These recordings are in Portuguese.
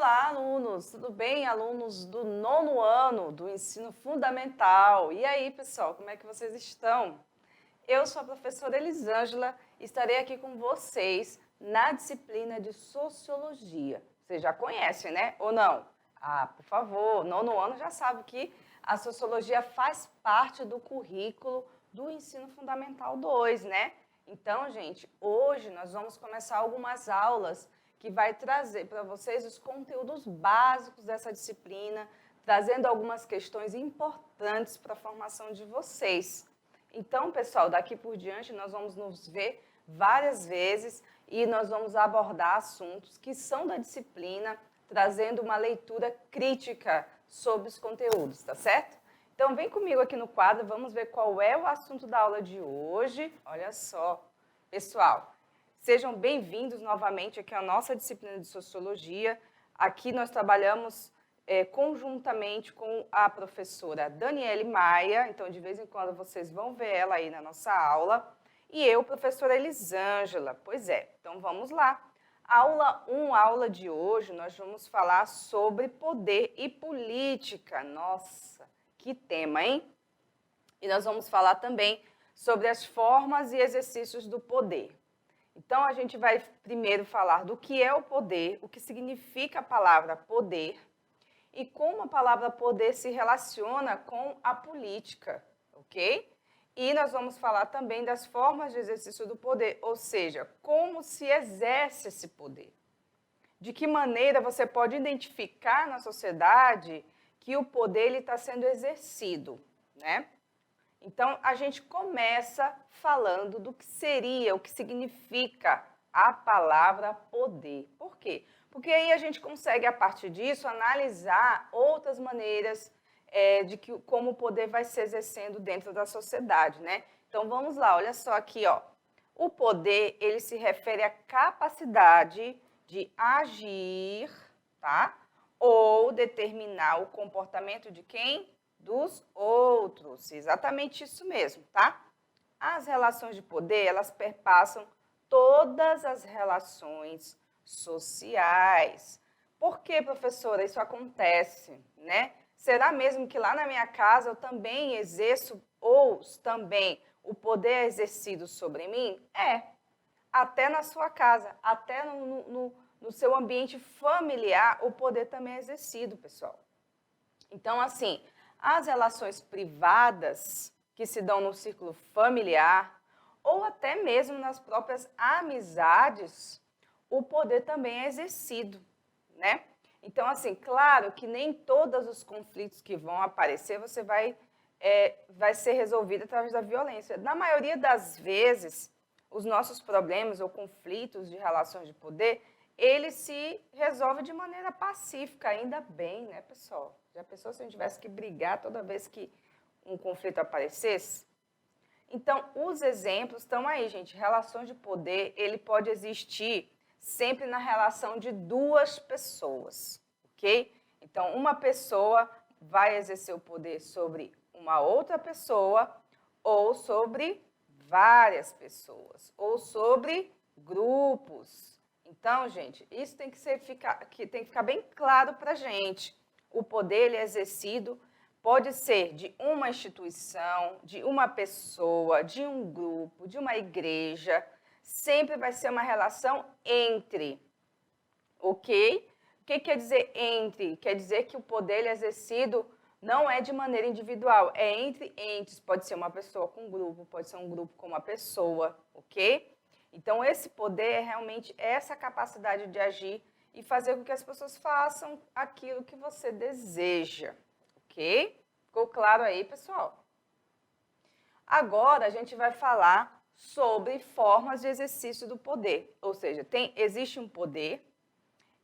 Olá, alunos! Tudo bem, alunos do nono ano do ensino fundamental? E aí, pessoal, como é que vocês estão? Eu sou a professora Elisângela e estarei aqui com vocês na disciplina de Sociologia. Vocês já conhecem, né? Ou não? Ah, por favor, nono ano já sabe que a Sociologia faz parte do currículo do ensino fundamental 2, né? Então, gente, hoje nós vamos começar algumas aulas que vai trazer para vocês os conteúdos básicos dessa disciplina, trazendo algumas questões importantes para a formação de vocês. Então, pessoal, daqui por diante nós vamos nos ver várias vezes e nós vamos abordar assuntos que são da disciplina, trazendo uma leitura crítica sobre os conteúdos, tá certo? Então, vem comigo aqui no quadro, vamos ver qual é o assunto da aula de hoje. Olha só, pessoal, sejam bem-vindos novamente aqui à nossa disciplina de Sociologia. Aqui nós trabalhamos conjuntamente com a professora Daniele Maia, então de vez em quando vocês vão ver ela aí na nossa aula, e eu, professora Elisângela. Pois é, então vamos lá. Aula 1, aula de hoje, nós vamos falar sobre poder e política. Nossa, que tema, hein? E nós vamos falar também sobre as formas e exercícios do poder. Então, a gente vai primeiro falar do que é o poder, o que significa a palavra poder e como a palavra poder se relaciona com a política, ok? E nós vamos falar também das formas de exercício do poder, ou seja, como se exerce esse poder. De que maneira você pode identificar na sociedade que o poder está sendo exercido, né? Então, a gente começa falando do que seria, o que significa a palavra poder. Por quê? Porque aí a gente consegue, a partir disso, analisar outras maneiras como o poder vai se exercendo dentro da sociedade, né? Então, vamos lá, olha só aqui, ó. O poder, ele se refere à capacidade de agir, tá? Ou determinar o comportamento de quem? Dos outros, exatamente isso mesmo, tá? As relações de poder, elas perpassam todas as relações sociais. Por que, professora, isso acontece, né? Será mesmo que lá na minha casa eu também exerço, ou também o poder é exercido sobre mim? É, até na sua casa, até no seu ambiente familiar, o poder também é exercido, pessoal. Então, assim, as relações privadas que se dão no círculo familiar ou até mesmo nas próprias amizades, o poder também é exercido, né? Então, assim, claro que nem todos os conflitos que vão aparecer você vai ser resolvido através da violência. Na maioria das vezes, os nossos problemas ou conflitos de relações de poder, ele se resolve de maneira pacífica, ainda bem, né, pessoal? Já pensou se a gente tivesse que brigar toda vez que um conflito aparecesse? Então, os exemplos estão aí, gente. Relações de poder, ele pode existir sempre na relação de duas pessoas, ok? Então, uma pessoa vai exercer o poder sobre uma outra pessoa ou sobre várias pessoas ou sobre grupos. Então, gente, isso tem que ficar bem claro para a gente. O poder ele é exercido, pode ser de uma instituição, de uma pessoa, de um grupo, de uma igreja. Sempre vai ser uma relação entre, ok? O que quer dizer entre? Quer dizer que o poder ele é exercido não é de maneira individual, é entre entes. Pode ser uma pessoa com um grupo, pode ser um grupo com uma pessoa, ok? Então, esse poder é realmente essa capacidade de agir e fazer com que as pessoas façam aquilo que você deseja, ok? Ficou claro aí, pessoal? Agora, a gente vai falar sobre formas de exercício do poder. Ou seja, existe um poder,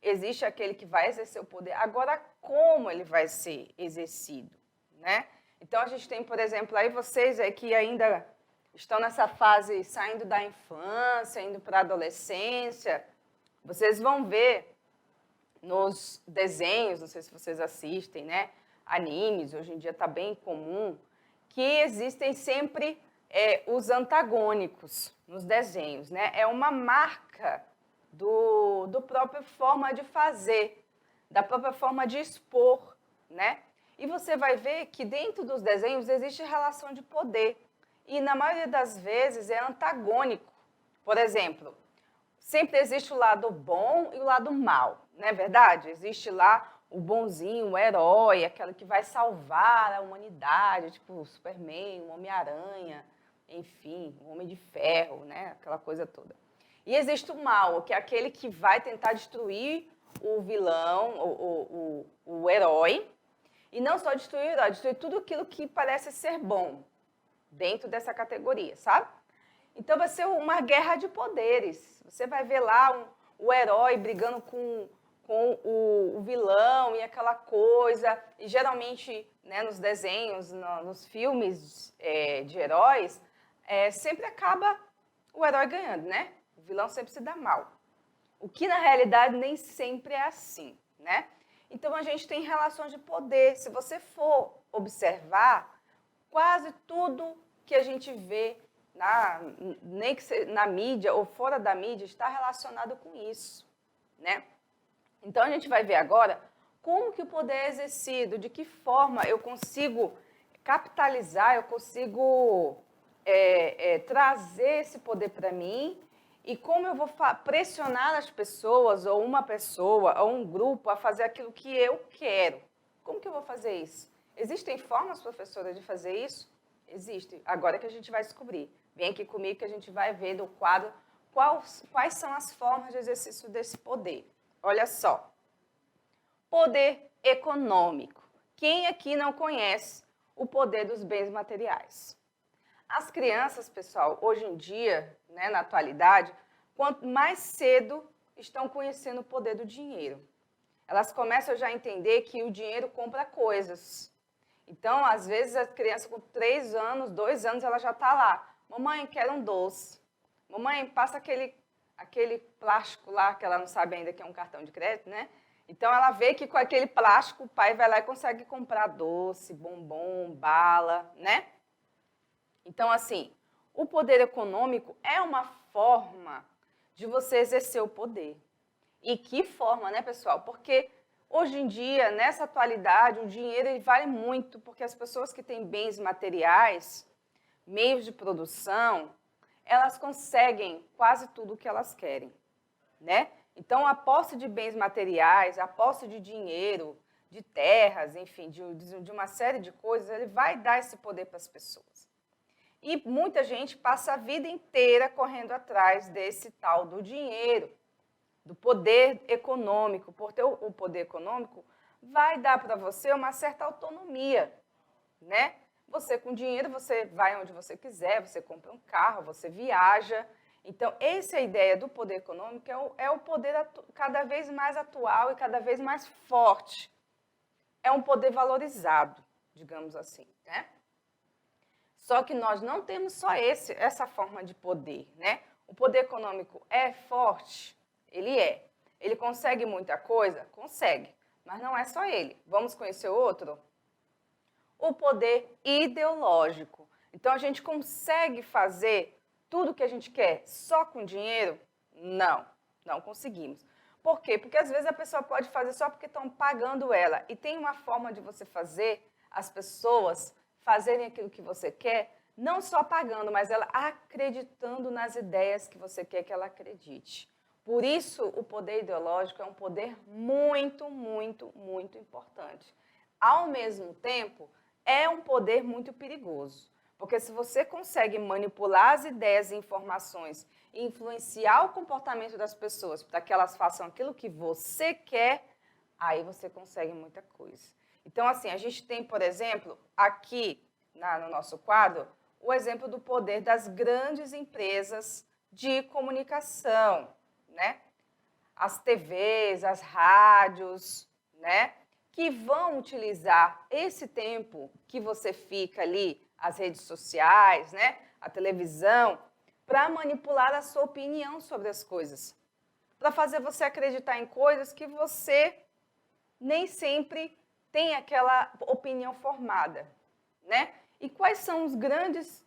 existe aquele que vai exercer o poder. Agora, como ele vai ser exercido, né? Então, a gente tem, por exemplo, aí vocês que ainda estão nessa fase saindo da infância, indo para a adolescência, vocês vão ver nos desenhos, não sei se vocês assistem, né? Animes, hoje em dia está bem comum, que existem sempre os antagônicos nos desenhos, né? É uma marca do próprio forma de fazer da própria forma de expor, né? E você vai ver que dentro dos desenhos existe relação de poder. E na maioria das vezes é antagônico. Por exemplo, sempre existe o lado bom e o lado mal, não é verdade? Existe lá o bonzinho, o herói, aquele que vai salvar a humanidade, tipo o Superman, o Homem-Aranha, enfim, o Homem de Ferro, né? Aquela coisa toda. E existe o mal, que é aquele que vai tentar destruir o vilão, o herói, e não só destruir o herói, destruir tudo aquilo que parece ser bom dentro dessa categoria, sabe? Então vai ser uma guerra de poderes. Você vai ver lá o herói brigando com o vilão e aquela coisa. E geralmente, né, nos desenhos, nos filmes de heróis, sempre acaba o herói ganhando, né? O vilão sempre se dá mal. O que na realidade nem sempre é assim, né? Então a gente tem relações de poder. Se você for observar, quase tudo que a gente vê nem que na mídia ou fora da mídia está relacionado com isso, né? Então a gente vai ver agora como que o poder é exercido, de que forma eu consigo capitalizar, eu consigo trazer esse poder para mim e como eu vou pressionar as pessoas, ou uma pessoa, ou um grupo, a fazer aquilo que eu quero. Como que eu vou fazer isso? Existem formas, professora, de fazer isso? Existe. Agora que a gente vai descobrir. Vem aqui comigo que a gente vai ver do quadro quais são as formas de exercício desse poder. Olha só. Poder econômico. Quem aqui não conhece o poder dos bens materiais? As crianças, pessoal, hoje em dia, né, na atualidade, quanto mais cedo estão conhecendo o poder do dinheiro. Elas começam já a entender que o dinheiro compra coisas. Então, às vezes, a criança com 3 anos, 2 anos, ela já está lá. Mamãe, quero um doce. Mamãe, passa aquele plástico lá, que ela não sabe ainda que é um cartão de crédito, né? Então, ela vê que com aquele plástico, o pai vai lá e consegue comprar doce, bombom, bala, né? Então, assim, o poder econômico é uma forma de você exercer o poder. E que forma, né, pessoal? Porque hoje em dia, nessa atualidade, o dinheiro ele vale muito, porque as pessoas que têm bens materiais, meios de produção, elas conseguem quase tudo o que elas querem, né? Então, a posse de bens materiais, a posse de dinheiro, de terras, enfim, de uma série de coisas, ele vai dar esse poder para as pessoas. E muita gente passa a vida inteira correndo atrás desse tal do dinheiro, do poder econômico. Porque o poder econômico vai dar para você uma certa autonomia, né? Você com dinheiro, você vai onde você quiser, você compra um carro, você viaja. Então, essa é a ideia do poder econômico, é o poder cada vez mais atual e cada vez mais forte. É um poder valorizado, digamos assim, né? Só que nós não temos só essa forma de poder, né? O poder econômico é forte? Ele é. Ele consegue muita coisa? Consegue. Mas não é só ele. Vamos conhecer outro? O poder ideológico. Então, a gente consegue fazer tudo o que a gente quer só com dinheiro? Não, não conseguimos. Por quê? Porque às vezes a pessoa pode fazer só porque estão pagando ela. E tem uma forma de você fazer as pessoas fazerem aquilo que você quer, não só pagando, mas ela acreditando nas ideias que você quer que ela acredite. Por isso, o poder ideológico é um poder muito, muito, muito importante. Ao mesmo tempo, é um poder muito perigoso, porque se você consegue manipular as ideias e informações e influenciar o comportamento das pessoas para que elas façam aquilo que você quer, aí você consegue muita coisa. Então, assim, a gente tem, por exemplo, aqui no nosso quadro, o exemplo do poder das grandes empresas de comunicação, né? As TVs, as rádios, né? Que vão utilizar esse tempo que você fica ali, as redes sociais, né? A televisão, para manipular a sua opinião sobre as coisas. Para fazer você acreditar em coisas que você nem sempre tem aquela opinião formada, né? E quais são os grandes,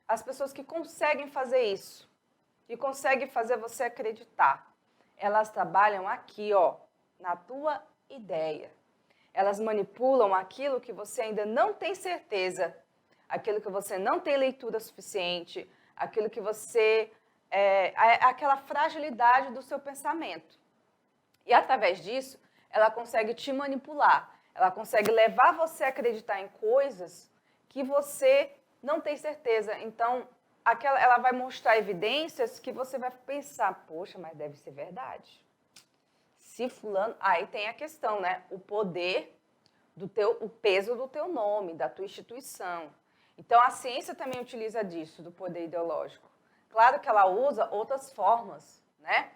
as pessoas que conseguem fazer isso? Que conseguem fazer você acreditar? Elas trabalham aqui, ó, na tua ideia. Elas manipulam aquilo que você ainda não tem certeza, aquilo que você não tem leitura suficiente, aquilo que você... aquela fragilidade do seu pensamento. E através disso, ela consegue te manipular, ela consegue levar você a acreditar em coisas que você não tem certeza. Então, ela vai mostrar evidências que você vai pensar, poxa, mas deve ser verdade. Se fulano... Aí tem a questão, né? O poder o peso do teu nome, da tua instituição. Então, a ciência também utiliza disso, do poder ideológico. Claro que ela usa outras formas, né?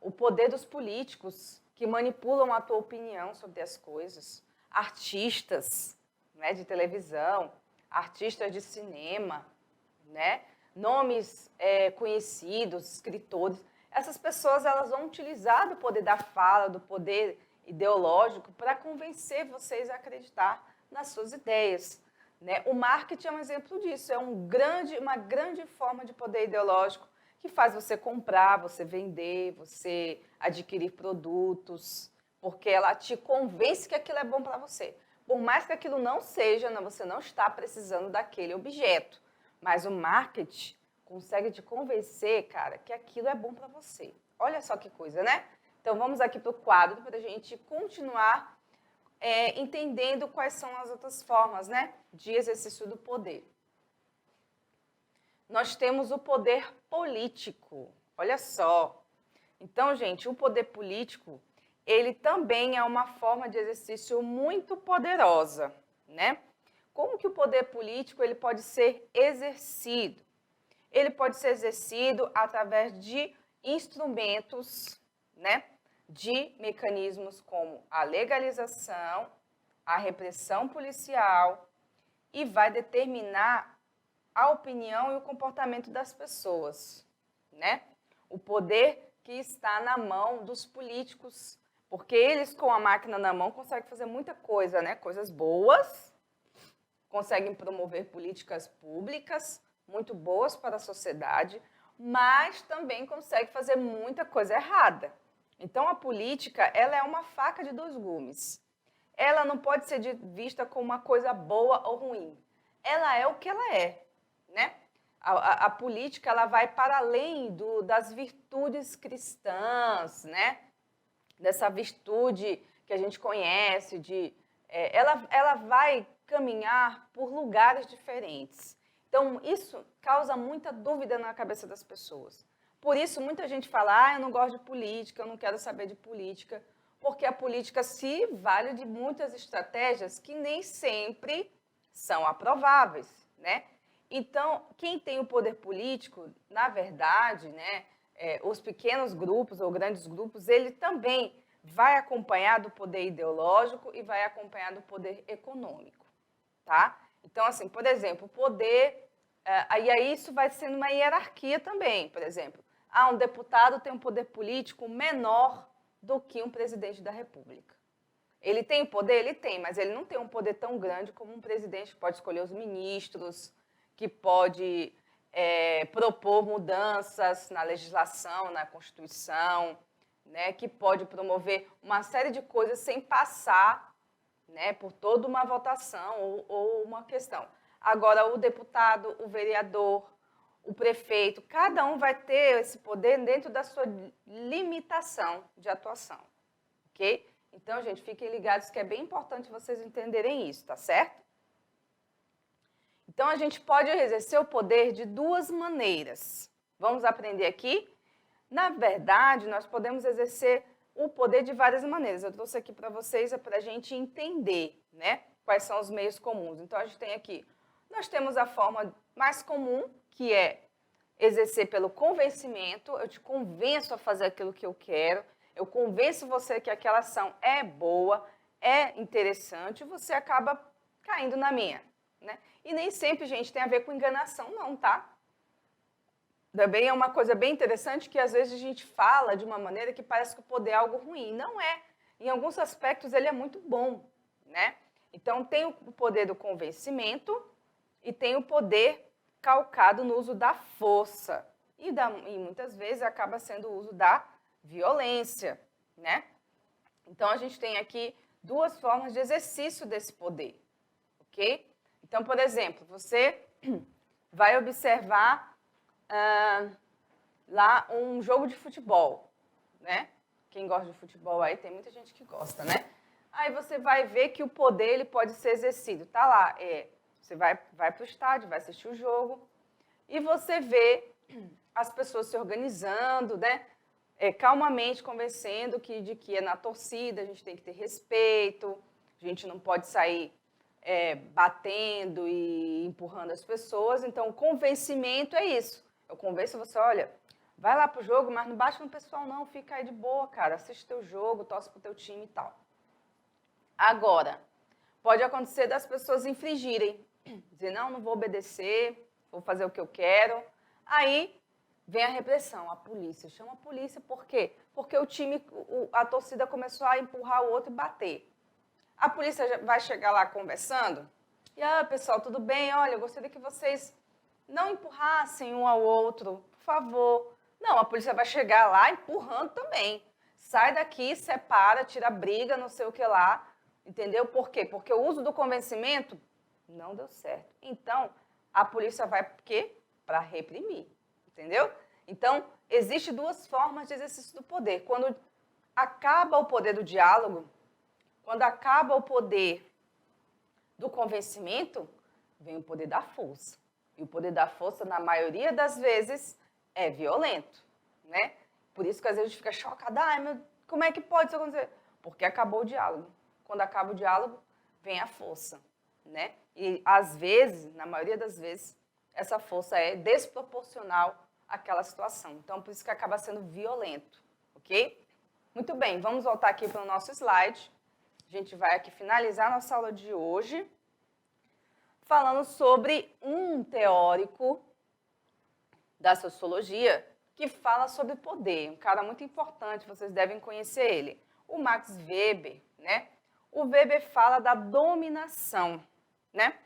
O poder dos políticos que manipulam a tua opinião sobre as coisas. Artistas, né, de televisão, artistas de cinema, né? Nomes conhecidos, escritores. Essas pessoas elas vão utilizar do poder da fala, do poder ideológico para convencer vocês a acreditar nas suas ideias. Né? O marketing é um exemplo disso, é uma grande forma de poder ideológico que faz você comprar, você vender, você adquirir produtos, porque ela te convence que aquilo é bom para você. Por mais que aquilo não seja, você não está precisando daquele objeto, mas o marketing consegue te convencer, cara, que aquilo é bom para você. Olha só que coisa, né? Então, vamos aqui para o quadro para a gente continuar entendendo quais são as outras formas, né, de exercício do poder. Nós temos o poder político. Olha só. Então, gente, o poder político, ele também é uma forma de exercício muito poderosa, né? Como que o poder político ele pode ser exercido? Ele pode ser exercido através de instrumentos, né? De mecanismos como a legalização, a repressão policial e vai determinar a opinião e o comportamento das pessoas, né? O poder que está na mão dos políticos, porque eles com a máquina na mão conseguem fazer muita coisa, né? Coisas boas, conseguem promover políticas públicas muito boas para a sociedade, mas também conseguem fazer muita coisa errada. Então, a política, ela é uma faca de dois gumes. Ela não pode ser vista como uma coisa boa ou ruim. Ela é o que ela é, né? A política, ela vai para além das virtudes cristãs, né? Dessa virtude que a gente conhece, ela vai caminhar por lugares diferentes. Então, isso causa muita dúvida na cabeça das pessoas. Por isso, muita gente fala, eu não gosto de política, eu não quero saber de política, porque a política se vale de muitas estratégias que nem sempre são aprováveis, né? Então, quem tem o poder político, na verdade, né, os pequenos grupos ou grandes grupos, ele também vai acompanhar do poder ideológico e vai acompanhar do poder econômico, tá? Então, assim, por exemplo, o poder... e aí isso vai sendo uma hierarquia também, por exemplo. Um deputado tem um poder político menor do que um presidente da República. Ele tem poder? Ele tem, mas ele não tem um poder tão grande como um presidente que pode escolher os ministros, que pode propor mudanças na legislação, na Constituição, né, que pode promover uma série de coisas sem passar, né, por toda uma votação ou uma questão. Agora, o deputado, o vereador, o prefeito, cada um vai ter esse poder dentro da sua limitação de atuação, ok? Então, gente, fiquem ligados que é bem importante vocês entenderem isso, tá certo? Então, a gente pode exercer o poder de duas maneiras. Vamos aprender aqui? Na verdade, nós podemos exercer o poder de várias maneiras. Eu trouxe aqui para vocês para a gente entender, né, quais são os meios comuns. Então, a gente tem aqui, nós temos a forma mais comum, que é exercer pelo convencimento. Eu te convenço a fazer aquilo que eu quero, eu convenço você que aquela ação é boa, é interessante, e você acaba caindo na minha, né? E nem sempre, gente, tem a ver com enganação, não, tá? Também é uma coisa bem interessante que às vezes a gente fala de uma maneira que parece que o poder é algo ruim. Não é. Em alguns aspectos ele é muito bom, né? Então tem o poder do convencimento e tem o poder calcado no uso da força. E muitas vezes acaba sendo o uso da violência, né? Então, a gente tem aqui duas formas de exercício desse poder, ok? Então, por exemplo, você vai observar lá um jogo de futebol, né? Quem gosta de futebol aí, tem muita gente que gosta, né? Aí você vai ver que o poder ele pode ser exercido. Tá lá, você vai para o estádio, vai assistir o jogo, e você vê as pessoas se organizando, né? Calmamente convencendo de que é na torcida, a gente tem que ter respeito, a gente não pode sair batendo e empurrando as pessoas. Então, o convencimento é isso. Eu convenço você, olha, vai lá pro jogo, mas não bate no pessoal não, fica aí de boa, cara, assiste teu jogo, torce pro teu time e tal. Agora, pode acontecer das pessoas infringirem, dizer, não vou obedecer, vou fazer o que eu quero. Aí vem a repressão, a polícia. Chama a polícia, por quê? Porque o time, a torcida começou a empurrar o outro e bater. A polícia vai chegar lá conversando e, pessoal, tudo bem? Olha, eu gostaria que vocês não empurrassem um ao outro, por favor. Não, a polícia vai chegar lá empurrando também. Sai daqui, separa, tira briga, não sei o que lá. Entendeu? Por quê? Porque o uso do convencimento não deu certo. Então, a polícia vai por quê? Para reprimir. Entendeu? Então, existem duas formas de exercício do poder. Quando acaba o poder do diálogo, quando acaba o poder do convencimento, vem o poder da força. E o poder da força, na maioria das vezes, é violento, né? Por isso que às vezes a gente fica chocada. Ai, mas como é que pode isso acontecer? Porque acabou o diálogo. Quando acaba o diálogo, vem a força, né? E às vezes, na maioria das vezes, essa força é desproporcional àquela situação. Então, por isso que acaba sendo violento, ok? Muito bem, vamos voltar aqui para o nosso slide. A gente vai aqui finalizar a nossa aula de hoje falando sobre um teórico da sociologia que fala sobre poder, um cara muito importante, vocês devem conhecer ele, o Max Weber, né? O Weber fala da dominação, né?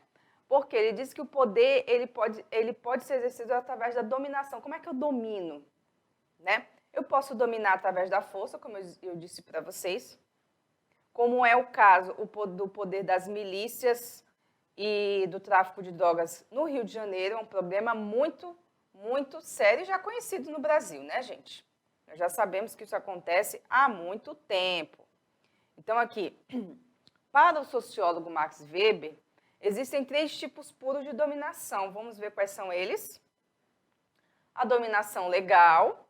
Porque ele diz que o poder ele pode ser exercido através da dominação. Como é que eu domino, né? Eu posso dominar através da força, como eu disse para vocês, como é o caso do poder das milícias e do tráfico de drogas no Rio de Janeiro, é um problema muito, muito sério e já conhecido no Brasil, né, gente? Nós já sabemos que isso acontece há muito tempo. Então, aqui, para o sociólogo Max Weber, existem 3 tipos puros de dominação. Vamos ver quais são eles. A dominação legal,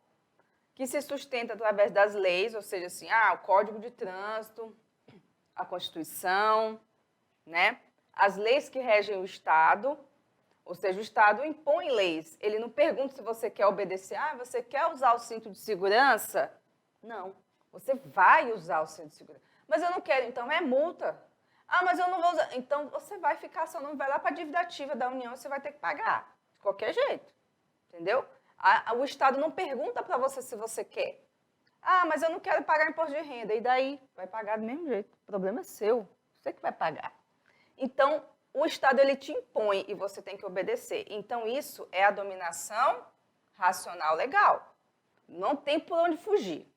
que se sustenta através das leis, ou seja, assim, o Código de Trânsito, a Constituição, né? As leis que regem o Estado, ou seja, o Estado impõe leis. Ele não pergunta se você quer obedecer. Você quer usar o cinto de segurança? Não, você vai usar o cinto de segurança. Mas eu não quero, então é multa. Mas eu não vou usar. Então você vai ficar, seu nome vai lá para a dívida ativa da União e você vai ter que pagar, de qualquer jeito. Entendeu? O Estado não pergunta para você se você quer. Mas eu não quero pagar imposto de renda. E daí? Vai pagar do mesmo jeito. O problema é seu. Você que vai pagar. Então, o Estado ele te impõe e você tem que obedecer. Então, isso é a dominação racional legal. Não tem por onde fugir.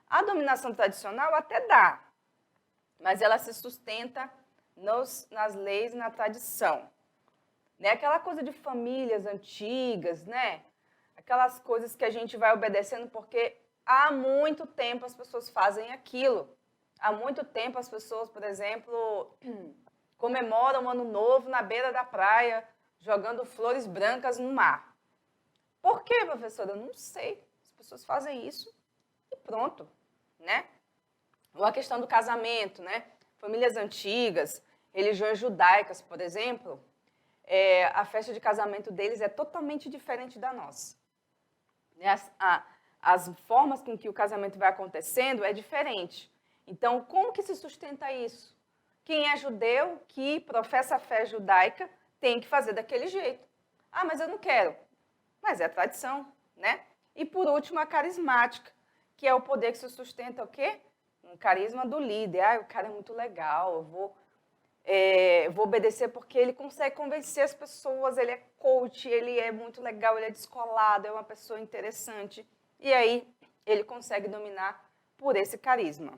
A dominação tradicional até dá, mas ela se sustenta nas leis e na tradição. Né? Aquela coisa de famílias antigas, né? Aquelas coisas que a gente vai obedecendo porque há muito tempo as pessoas fazem aquilo. Há muito tempo as pessoas, por exemplo, comemoram o Ano Novo na beira da praia, jogando flores brancas no mar. Por quê, professora? Eu não sei. As pessoas fazem isso e pronto, né? Ou a questão do casamento, né? Famílias antigas, religiões judaicas, por exemplo, a festa de casamento deles é totalmente diferente da nossa. As formas com que o casamento vai acontecendo é diferente. Então, como que se sustenta isso? Quem é judeu, que professa a fé judaica, tem que fazer daquele jeito. Mas eu não quero. Mas é a tradição, né? E, por último, a carismática, que é o poder que se sustenta o quê? Um carisma do líder. O cara é muito legal, eu vou obedecer porque ele consegue convencer as pessoas, ele é coach, ele é muito legal, ele é descolado, é uma pessoa interessante. E aí, ele consegue dominar por esse carisma.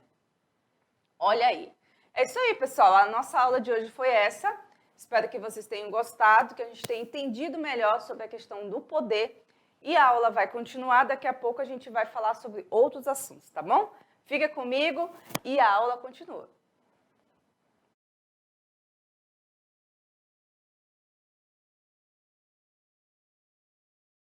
Olha aí. É isso aí, pessoal. A nossa aula de hoje foi essa. Espero que vocês tenham gostado, que a gente tenha entendido melhor sobre a questão do poder. E a aula vai continuar. Daqui a pouco a gente vai falar sobre outros assuntos, tá bom? Fica comigo e a aula continua.